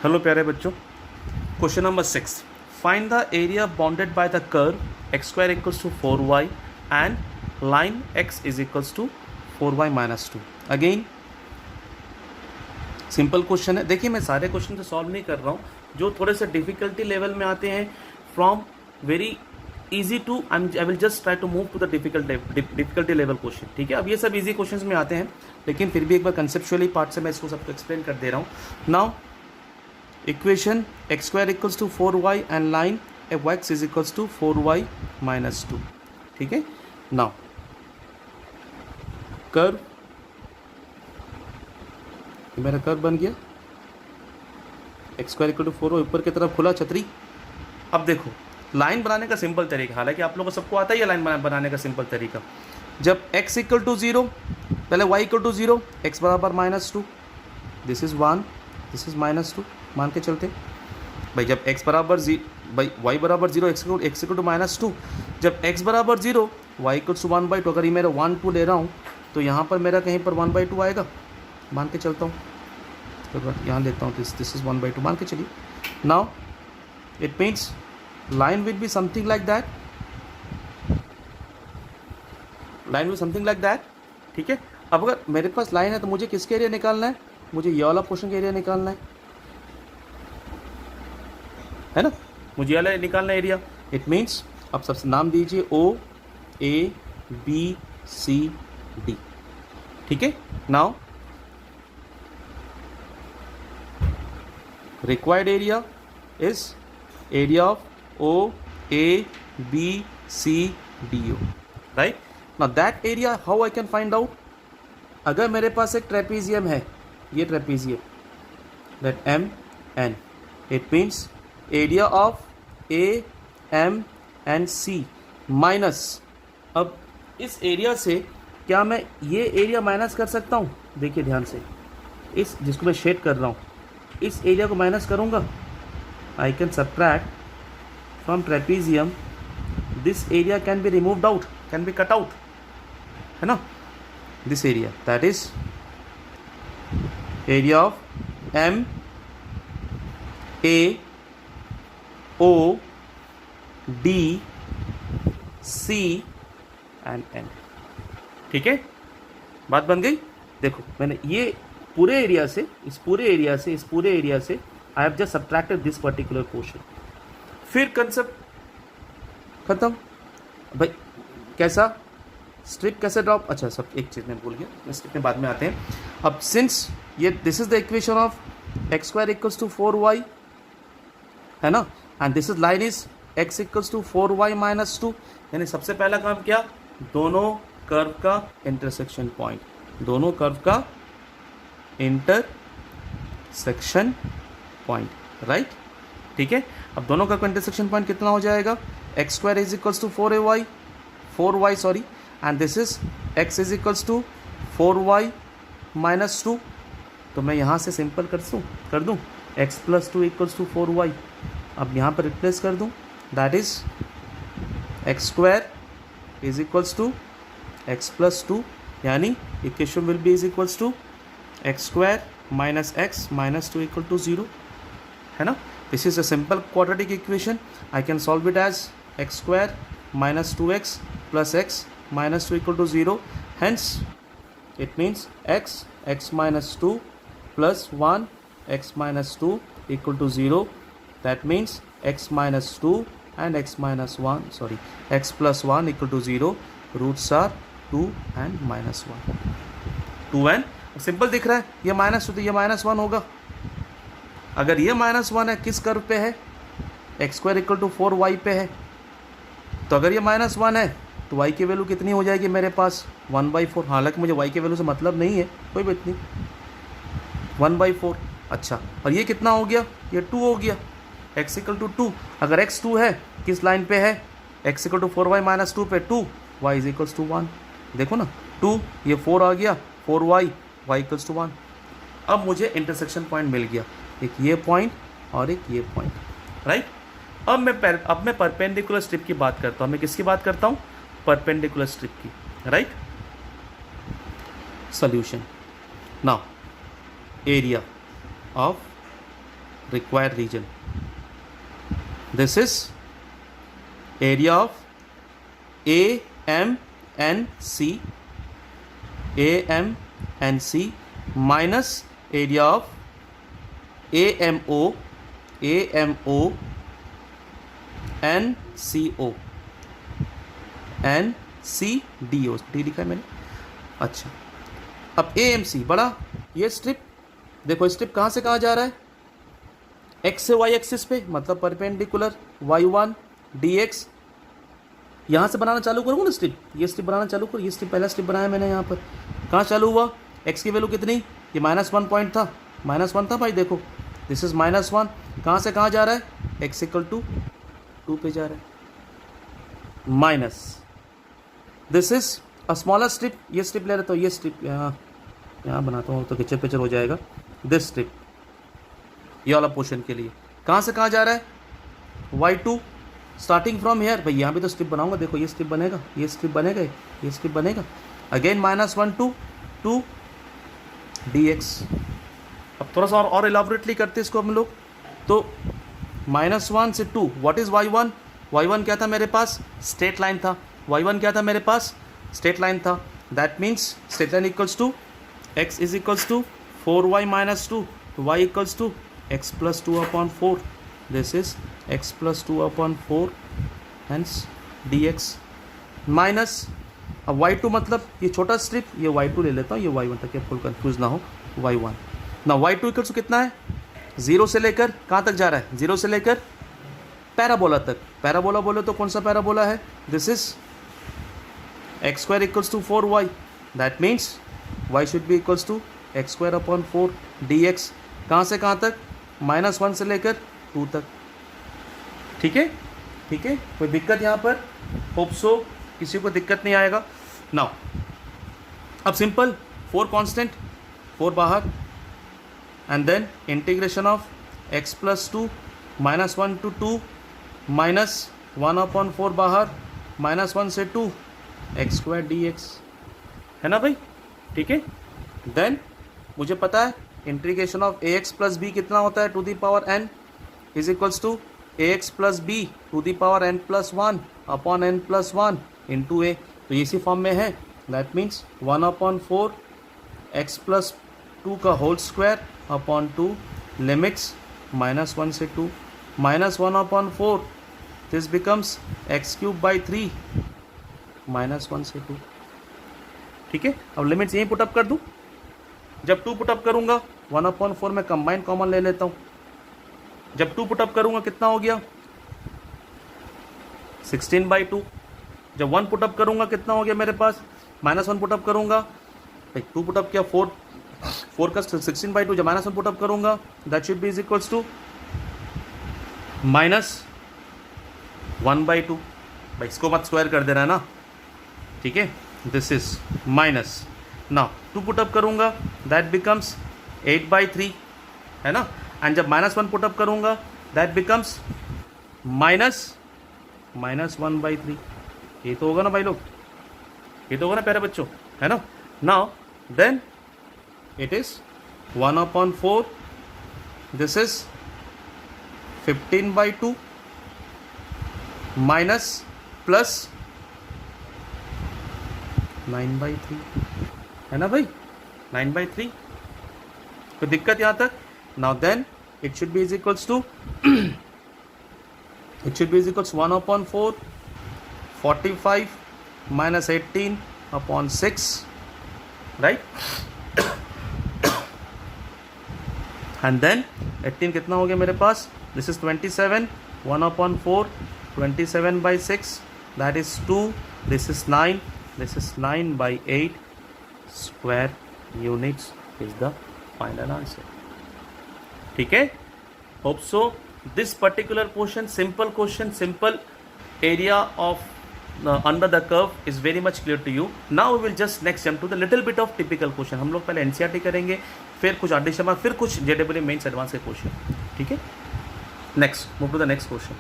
Hello प्यारे बच्चों, question number 6, find the area bounded by the curve x square equals to 4y and line x is equals to 4y minus 2। Again simple question है। देखिए, मैं सारे question तो solve नहीं कर रहा हूँ, जो थोड़े से डिफिकल्टी लेवल में आते हैं from very easy to I will just try to move to the difficulty level question. ठीक है, अब ये सब इजी क्वेश्चंस में आते हैं, लेकिन फिर भी एक बार कंसेप्चुअली पार्ट से मैं इसको सबको एक्सप्लेन कर दे रहा हूँ। Now equation x square equals to 4y and line F x is equals to 4y minus 2। ठीक है, नाउ कर्व, मेरा कर्व बन गया x square equal to 4y, ऊपर की तरफ खुला छतरी। अब देखो लाइन बनाने का सिंपल तरीका, हालांकि आप लोगों को सबको आता ही है लाइन बनाने का सिंपल तरीका। जब x इक्वल टू 0, पहले y इक्वल टू 0, x बराबर minus 2, this is 1, this is minus 2, मान के चलते भाई। जब x बराबर भाई y बराबर 0, x इक्वल टू माइनस 2, जब x बराबर 0, y इक्वल टू 1/2। अगर ये मेरा 1 2 ले रहा हूँ तो यहाँ पर मेरा कहीं पर 1/2 आएगा, मान के चलता हूँ। तो यहाँ लेता हूँ, दिस इज 1/2, मान के चलिए। Now it means line will be something like that, line will be something like that। ठीक है, अब अगर मेरे पास लाइन है तो मुझे किसके एरिया निकालना है? मुझे ये वाला पोर्शन का एरिया निकालना है ना, मुझे वाला निकालना है एरिया। इट मीन्स अब सबसे नाम दीजिए O A B C D। ठीक है, now required area is area of O A B C D O, right? Now that area how I can find out? अगर मेरे पास एक ट्रेपीजियम है, ये trapezium, that M N, it means area of A M and C minus. अब इस area से क्या मैं ये एरिया माइनस कर सकता हूँ? देखिए ध्यान से, इस जिसको मैं शेड कर रहा हूँ, इस एरिया को माइनस करूँगा, I can subtract from trapezium, this area can be removed out, can be cut out, है ना, this area, that is area of M A O D C and N। ठीक है, बात बन गई। देखो मैंने ये पूरे एरिया से, इस पूरे एरिया से, इस पूरे एरिया से I have just subtracted this particular portion. फिर कंसेप्ट खत्म भाई। कैसा स्ट्रिप कैसे ड्रॉप? अच्छा, सब एक चीज़ मैं भूल गया, स्ट्रिप में बाद में आते हैं। अब सिंस ये this is the equation of x square equals to 4y, है ना, and this is line is x equals to 4y minus 2। यानी सबसे पहला काम क्या? दोनों कर्व का इंटरसेक्शन पॉइंट, दोनों कर्व का इंटरसेक्शन पॉइंट, राइट। ठीक है, अब दोनों का इंटरसेक्शन पॉइंट कितना हो जाएगा? X square is equals to 4y sorry, and this is x is equals to 4y minus 2। तो मैं यहाँ से सिंपल कर दूँ x plus 2 equals to 4y। अब यहाँ पर रिप्लेस कर दूँ, that is x square is equals to x plus 2, यानी equation will be is equals to x square minus x minus 2 equal to 0, है ना। This is a simple quadratic equation. I can solve it as x square minus 2x plus x minus 2 equal to 0. Hence, it means x minus 2 plus 1 x minus 2 equal to 0. That means x minus 2 and x minus 1, sorry, x plus 1 equal to 0. Roots are 2 and minus 1. 2 and simple दिख रहा है, ये minus 2 तो ये minus 1 होगा। अगर ये -1 है, किस कर्व पे है? X square equal to 4y पे है। तो अगर ये -1 है तो y की वैल्यू कितनी हो जाएगी मेरे पास? 1/4। हालांकि मुझे y की वैल्यू से मतलब नहीं है, कोई बात नहीं, 1/4। अच्छा, और ये कितना हो गया? ये 2 हो गया, x इक्वल टू 2। अगर x 2 है, किस लाइन पे है? x equal to 4y minus 2 पे 2, y इज इक्वल्स टू 1। देखो ना, 2, ये 4 आ गया, 4y, y इक्वल्स टू 1। अब मुझे इंटरसेक्शन पॉइंट मिल गया, एक ये पॉइंट और एक ये पॉइंट, राइट। अब मैं परपेंडिकुलर स्ट्रिप की बात करता हूँ। मैं किसकी बात करता हूँ? परपेंडिकुलर स्ट्रिप की, right. Solution now, area of required region. This is area of AMNC minus area of AMO NCDO D लिखा है मैंने। अच्छा, अब AMC बड़ा, ये स्ट्रिप देखो, स्ट्रिप कहाँ से कहाँ जा रहा है, एक्स से वाई एक्सिस पे, मतलब परपेंडिकुलर y1 dx। यहाँ से बनाना चालू करूँगा ना स्ट्रिप, ये स्ट्रिप बनाना चालू करूँ, ये स्ट्रिप पहला स्ट्रिप बनाया मैंने यहाँ पर। कहाँ चालू हुआ, x की वैल्यू कितनी, ये -1 पॉइंट था, -1 था भाई, देखो दिस इज -1। कहाँ से कहाँ जा रहा है, x = 2 पे जा रहा है, minus this is a smaller strip, ये स्ट्रिप ले लेता हूँ, ये स्ट्रिप यहाँ बनाता हूँ तो किचर पिक्चर हो जाएगा। दिस स्ट्रिप ये वाला पोर्शन के लिए कहाँ से कहाँ जा रहा है, y2 स्टार्टिंग फ्रॉम हेयर। भाई यहाँ भी तो स्ट्रिप बनाऊंगा, देखो ये स्ट्रिप बनेगा, ये स्ट्रिप बनेगा, ये स्ट्रिप बनेगा, अगेन -1 to 2 dx। अब थोड़ा सा और इलाबोरेटली करते हैं इसको हम लोग, तो -1 से 2, व्हाट इज y1, y1 क्या था मेरे पास, स्ट्रेट लाइन था, y1 क्या था मेरे पास, स्ट्रेट लाइन था। That means straight line equals to x is equals to 4y - 2, तो y equals to x + 2/4, this is x + 2/4 hence dx minus, अब y2 मतलब ये छोटा स्ट्रिप, ये y2 ले लेता हूँ, ये y1 तक, फुल कंफ्यूज ना हो, y1 ना। y2 इक्वल्स टू कितना है, 0 से लेकर कहाँ तक जा रहा है, 0 से लेकर पैराबोला तक। पैराबोला बोले तो कौन सा पैराबोला है, this is x² = 4y, that means y should be equals to x² / 4 dx। कहाँ से कहाँ तक, -1 से लेकर 2 तक। ठीक है, ठीक है, कोई दिक्कत यहाँ पर, होप सो किसी को दिक्कत नहीं आएगा। नाउ अब सिंपल 4 कांस्टेंट, 4 बाहर, and then integration of x + 2 -1 to 2 -1/4 बाहर, -1 से 2 x² dx, है ना भाई, ठीक है। देन मुझे पता है इंटीग्रेशन ऑफ ax + b कितना होता है, to the power n is equals to ax + b to the power n + 1 upon n + 1 into a, तो इसी फॉर्म में है। दैट मीन्स 1/4 x + 2 का होल स्क्वायर अपॉन 2 लिमिट्स -1 से 2 -1/4, दिस बिकम्स x³ / 3 -1 से 2। ठीक है, अब लिमिट्स यहीं पुटअप कर दूँ, जब 2 पुटअप करूँगा 1/4 में कंबाइंड कॉमन ले लेता हूँ, जब 2 पुटअप करूँगा कितना हो गया, 16/2। जब 1 पुटअप करूँगा कितना हो गया मेरे पास, -1 पुटअप करूँगा, 2 पुटअप किया 4 का 16/2, जब -1 पुटअप करूँगा that should be is equals to -1/2। भाई इसको मत स्क्वायर कर देना ना, ठीक है, this is minus, now 2 put up करूँगा दैट बिकम्स 8/3, है ना, एंड जब -1 पुटअप करूँगा दैट बिकम्स -1/3। ये तो होगा ना भाई लोग, ये तो होगा ना प्यारे बच्चों, है ना। Now then it is 1/4, this is 15/2 minus plus 9/3, है ना भाई, 9/3। तो दिक्कत यहाँ तक। Now then it should be is equals to 1/4 45 - 18/6, right, and then 18 कितना हो गया मेरे पास, this is 27, 1/4 27/6, that is 2, this is 9, this is 9/8 square units is the final answer. ठीक है, hope so this particular question, simple question, simple area of under the curve is very much clear to you. Now we will just next jump to the little bit of typical question. हम लोग पहले NCERT करेंगे, फिर कुछ RD Sharma, फिर कुछ JEE mains advance के क्वेश्चन। ठीक है, next move to the next question.